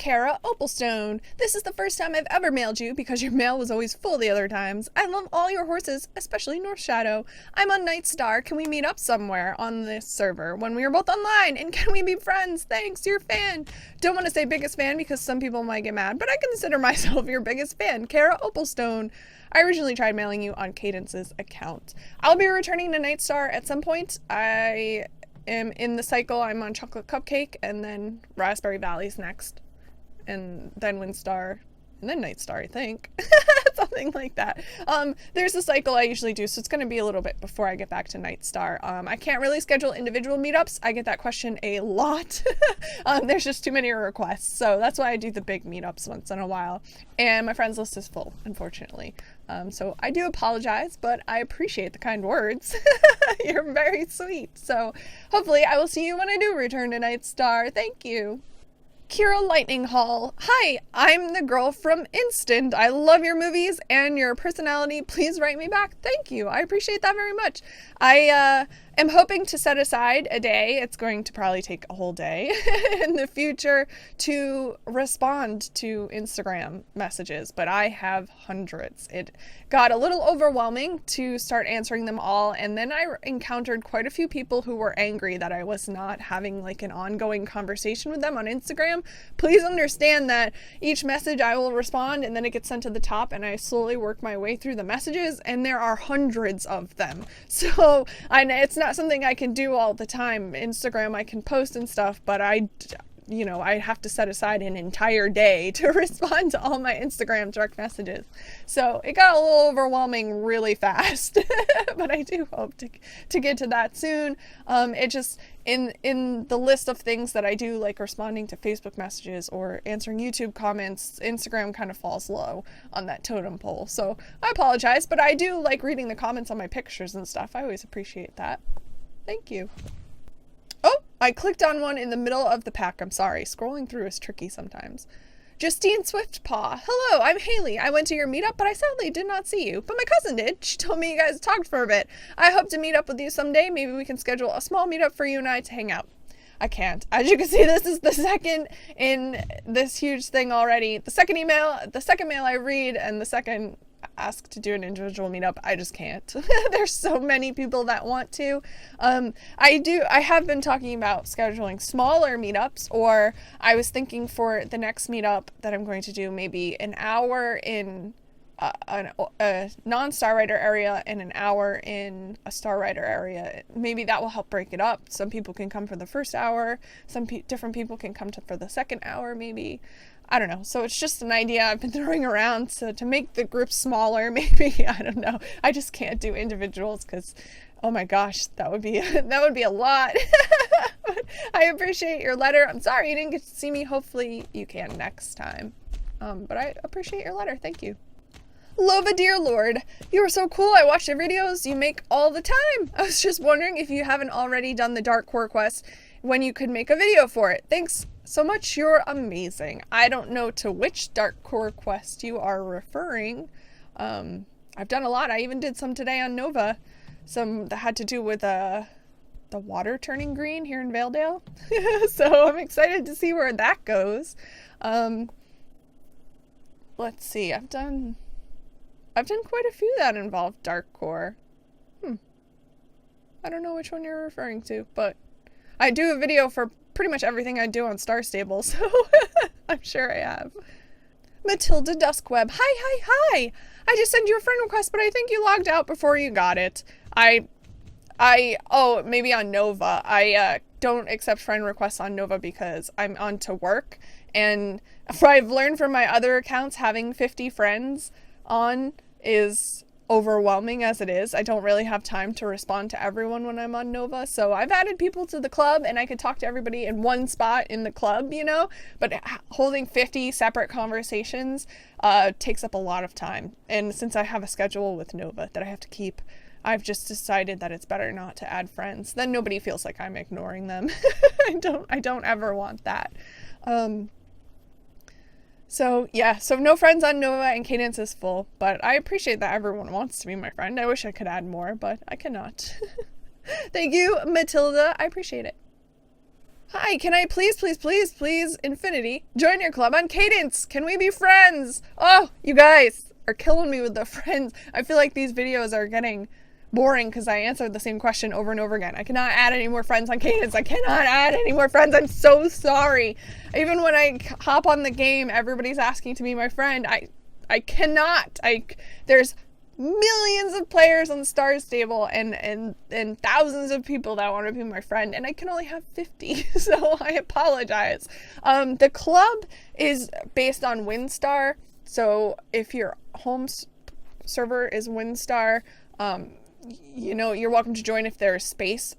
Kara Opalstone. This is the first time I've ever mailed you because your mail was always full the other times. I love all your horses, especially North Shadow. I'm on Night Star. Can we meet up somewhere on this server when we are both online? And can we be friends? Thanks, your fan. Don't want to say biggest fan because some people might get mad, but I consider myself your biggest fan, Kara Opalstone. I originally tried mailing you on Cadence's account. I'll be returning to Night Star at some point. I am in the cycle. I'm on Chocolate Cupcake, and then Raspberry Valley's next, and then Windstar, and then Night Star, I think. Something like that. There's a cycle I usually do, so it's going to be a little bit before I get back to Night Star. I can't really schedule individual meetups. I get that question a lot. There's just too many requests, so that's why I do the big meetups once in a while. And my friends list is full, unfortunately. So I do apologize, but I appreciate the kind words. You're very sweet. So hopefully I will see you when I do return to Night Star. Thank you. Kira Lightning Hall. Hi, I'm the girl from Instant. I love your movies and your personality. Please write me back. Thank you. I appreciate that very much. I am hoping to set aside a day. It's going to probably take a whole day in the future to respond to Instagram messages, but I have hundreds. It got a little overwhelming to start answering them all, and then I encountered quite a few people who were angry that I was not having like an ongoing conversation with them on Instagram. Please understand that each message I will respond, and then it gets sent to the top, and I slowly work my way through the messages, and there are hundreds of them. So it's not something I can do all the time. Instagram I can post and stuff, but I have to set aside an entire day to respond to all my Instagram direct messages. So it got a little overwhelming really fast, but I do hope to get to that soon. It just, in the list of things that I do, like responding to Facebook messages or answering YouTube comments, Instagram kind of falls low on that totem pole. So I apologize, but I do like reading the comments on my pictures and stuff. I always appreciate that. Thank you. Oh, I clicked on one in the middle of the pack. I'm sorry. Scrolling through is tricky sometimes. Justine Swiftpaw. Hello, I'm Hayley. I went to your meetup, but I sadly did not see you. But my cousin did. She told me you guys talked for a bit. I hope to meet up with you someday. Maybe we can schedule a small meetup for you and I to hang out. I can't. As you can see, this is the second in this huge thing already. The second mail I read, and the second ask to do an individual meetup. I just can't. There's so many people that want to. I have been talking about scheduling smaller meetups, or I was thinking for the next meetup that I'm going to do maybe an hour in a non-Star Rider area and an hour in a Star Rider area. Maybe that will help break it up. Some people can come for the first hour. Some different people can come for the second hour, maybe. I don't know. So it's just an idea I've been throwing around to make the group smaller, maybe. I don't know. I just can't do individuals because, oh my gosh, that would be a lot. I appreciate your letter. I'm sorry you didn't get to see me. Hopefully you can next time. But I appreciate your letter. Thank you. Lova, dear Lord, you are so cool. I watch the videos you make all the time. I was just wondering if you haven't already done the Dark Core quest, when you could make a video for it. Thanks so much. You're amazing. I don't know to which Dark Core quest you are referring. I've done a lot. I even did some today on Nova. Some that had to do with the water turning green here in Valedale. So I'm excited to see where that goes. Let's see. I've done quite a few that involve Dark Core. I don't know which one you're referring to, but I do a video for pretty much everything I do on Star Stable, so I'm sure I have. Matilda Duskweb. Hi. I just sent you a friend request, but I think you logged out before you got it. Oh, maybe on Nova. I don't accept friend requests on Nova because I'm on to work, and I've learned from my other accounts, having 50 friends on is overwhelming as it is. I don't really have time to respond to everyone when I'm on Nova, so I've added people to the club and I could talk to everybody in one spot in the club, but holding 50 separate conversations takes up a lot of time, and since I have a schedule with Nova that I have to keep, I've just decided that it's better not to add friends. Then nobody feels like I'm ignoring them. I don't ever want that. So no friends on Nova, and Cadence is full, but I appreciate that everyone wants to be my friend. I wish I could add more, but I cannot. Thank you, Matilda. I appreciate it. Hi, can I please, Infinity, join your club on Cadence? Can we be friends? Oh, you guys are killing me with the friends. I feel like these videos are getting boring because I answered the same question over and over again. I cannot add any more friends on Cadence. I cannot add any more friends. I'm so sorry. Even when I hop on the game, everybody's asking to be my friend. I cannot. There's millions of players on the Star Stable and thousands of people that want to be my friend, and I can only have 50, so I apologize. The club is based on WinStar, so if your home server is WinStar, you know, you're welcome to join if there's space.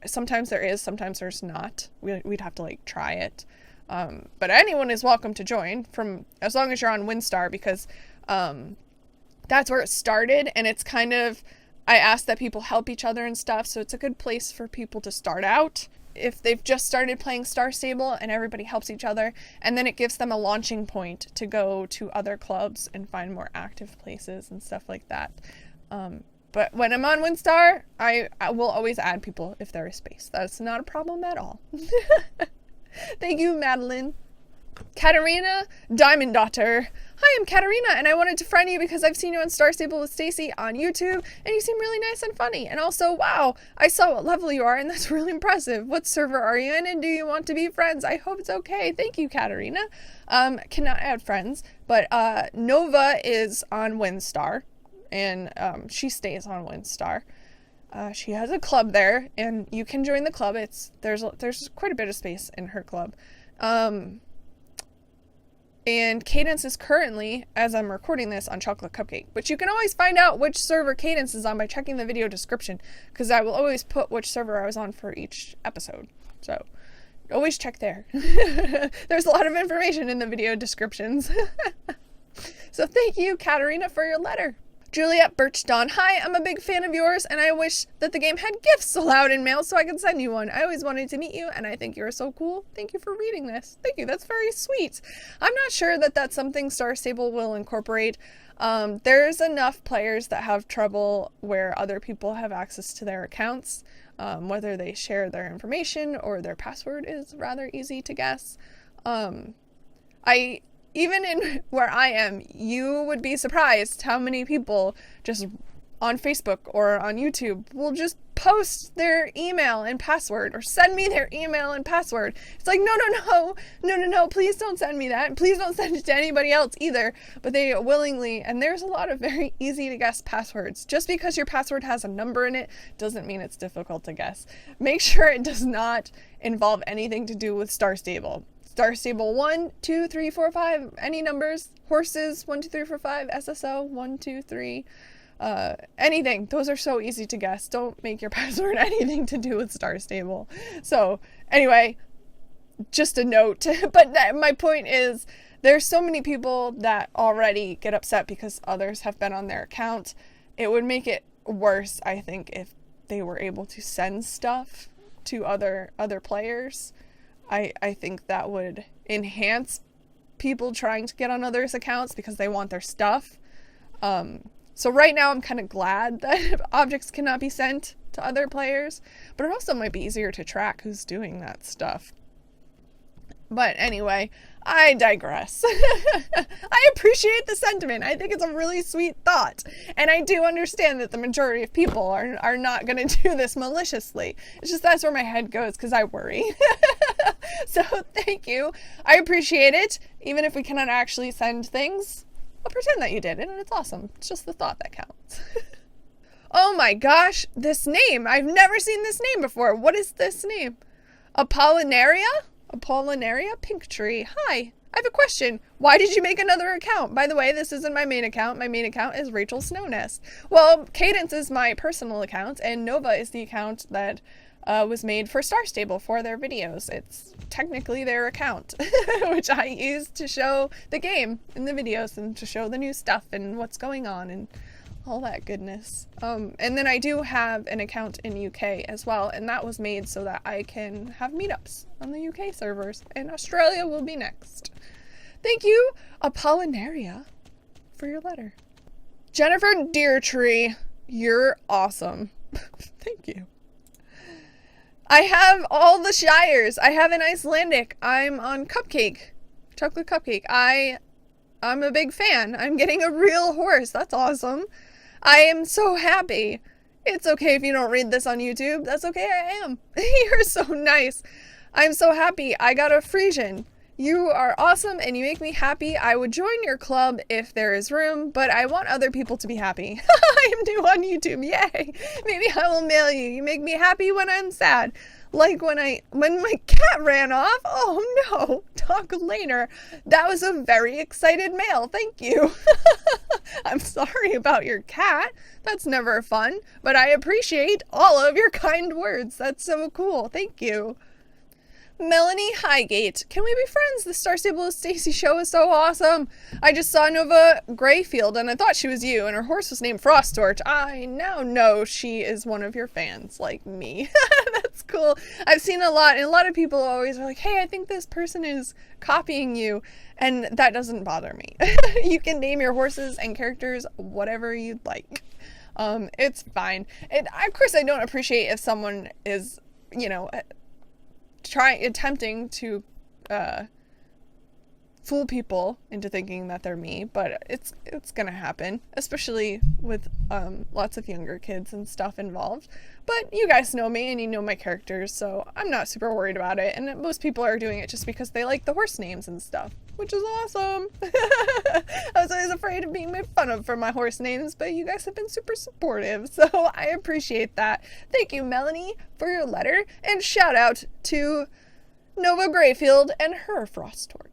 Sometimes there is, sometimes there's not. We'd have to like try it. But anyone is welcome to join as long as you're on WinStar, because that's where it started, and it's kind of, I asked that people help each other and stuff, so it's a good place for people to start out if they've just started playing Star Stable, and everybody helps each other, and then it gives them a launching point to go to other clubs and find more active places and stuff like that. But when I'm on WinStar, I will always add people if there is space. That's not a problem at all. Thank you, Madeline. Katarina Diamond Daughter. Hi, I'm Katarina, and I wanted to friend you because I've seen you on Star Stable with Stacy on YouTube, and you seem really nice and funny. And also, wow, I saw what level you are, and that's really impressive. What server are you in, and do you want to be friends? I hope it's okay. Thank you, Katarina. Cannot add friends, but Nova is on WinStar, and she stays on WinStar. She has a club there, and you can join the club. There's quite a bit of space in her club. And Cadence is currently, as I'm recording this, on Chocolate Cupcake. But you can always find out which server Cadence is on by checking the video description, because I will always put which server I was on for each episode. So always check there. There's a lot of information in the video descriptions. So thank you, Katarina, for your letter. Juliet Birch. Hi, I'm a big fan of yours, and I wish that the game had gifts allowed in mail so I could send you one. I always wanted to meet you, and I think you're so cool. Thank you for reading this. Thank you, that's very sweet. I'm not sure that that's something Star Stable will incorporate. There's enough players that have trouble where other people have access to their accounts. Whether they share their information or their password is rather easy to guess. Even in where I am, you would be surprised how many people just on Facebook or on YouTube will just post their email and password or send me their email and password. It's like, no, please don't send me that. Please don't send it to anybody else either. But they willingly, and there's a lot of very easy to guess passwords. Just because your password has a number in it doesn't mean it's difficult to guess. Make sure it does not involve anything to do with Star Stable. Star Stable 1, 2, 3, 4, 5, any numbers, horses, 1, 2, 3, 4, 5, SSO, 1, 2, 3, anything. Those are so easy to guess. Don't make your password anything to do with Star Stable. So anyway, just a note. But my point is, there's so many people that already get upset because others have been on their account. It would make it worse, I think, if they were able to send stuff to other players. I think that would enhance people trying to get on others' accounts because they want their stuff. So right now I'm kind of glad that objects cannot be sent to other players, but it also might be easier to track who's doing that stuff. But anyway, I digress. I appreciate the sentiment. I think it's a really sweet thought. And I do understand that the majority of people are not going to do this maliciously. It's just that's where my head goes because I worry. So thank you. I appreciate it. Even if we cannot actually send things, I'll pretend that you did it and it's awesome. It's just the thought that counts. Oh my gosh, this name. I've never seen this name before. What is this name? Apollon Area? Apollon Area? Pink Tree. Hi. I have a question. Why did you make another account? By the way, this isn't my main account. My main account is Rachel Snownest. Well, Cadence is my personal account, and Nova is the account that was made for Star Stable for their videos. It's technically their account, which I use to show the game in the videos and to show the new stuff and what's going on and all that goodness. And then I do have an account in UK as well, and that was made so that I can have meetups on the UK servers, and Australia will be next. Thank you, Apollon Area, for your letter. Jennifer Deertree, you're awesome. Thank you. I have all the Shires. I have an Icelandic. I'm on Cupcake. Chocolate Cupcake. I'm a big fan. I'm getting a real horse. That's awesome. I am so happy. It's okay if you don't read this on YouTube. That's okay, I am. You're so nice. I'm so happy. I got a Frisian. You are awesome and you make me happy. I would join your club if there is room, but I want other people to be happy. I am new on YouTube. Yay. Maybe I will mail you. You make me happy when I'm sad. Like when my cat ran off. Oh no. Talk later. That was a very excited mail. Thank you. I'm sorry about your cat. That's never fun, but I appreciate all of your kind words. That's so cool. Thank you. Melanie Highgate. Can we be friends? The Star Stable of Stacy show is so awesome. I just saw Nova Grayfield and I thought she was you and her horse was named Frosttorch. I now know she is one of your fans, like me. That's cool. I've seen a lot, and a lot of people always are like, hey, I think this person is copying you, and that doesn't bother me. You can name your horses and characters whatever you'd like. It's fine. And of course I don't appreciate if someone is, attempting to fool people into thinking that they're me, but it's gonna happen, especially with lots of younger kids and stuff involved. But you guys know me and you know my characters, so I'm not super worried about it, and most people are doing it just because they like the horse names and stuff, which is awesome. I was always afraid of being made fun of for my horse names, but you guys have been super supportive, so I appreciate that. Thank you, Melanie, for your letter, and shout out to Nova Grayfield and her Frosttorch.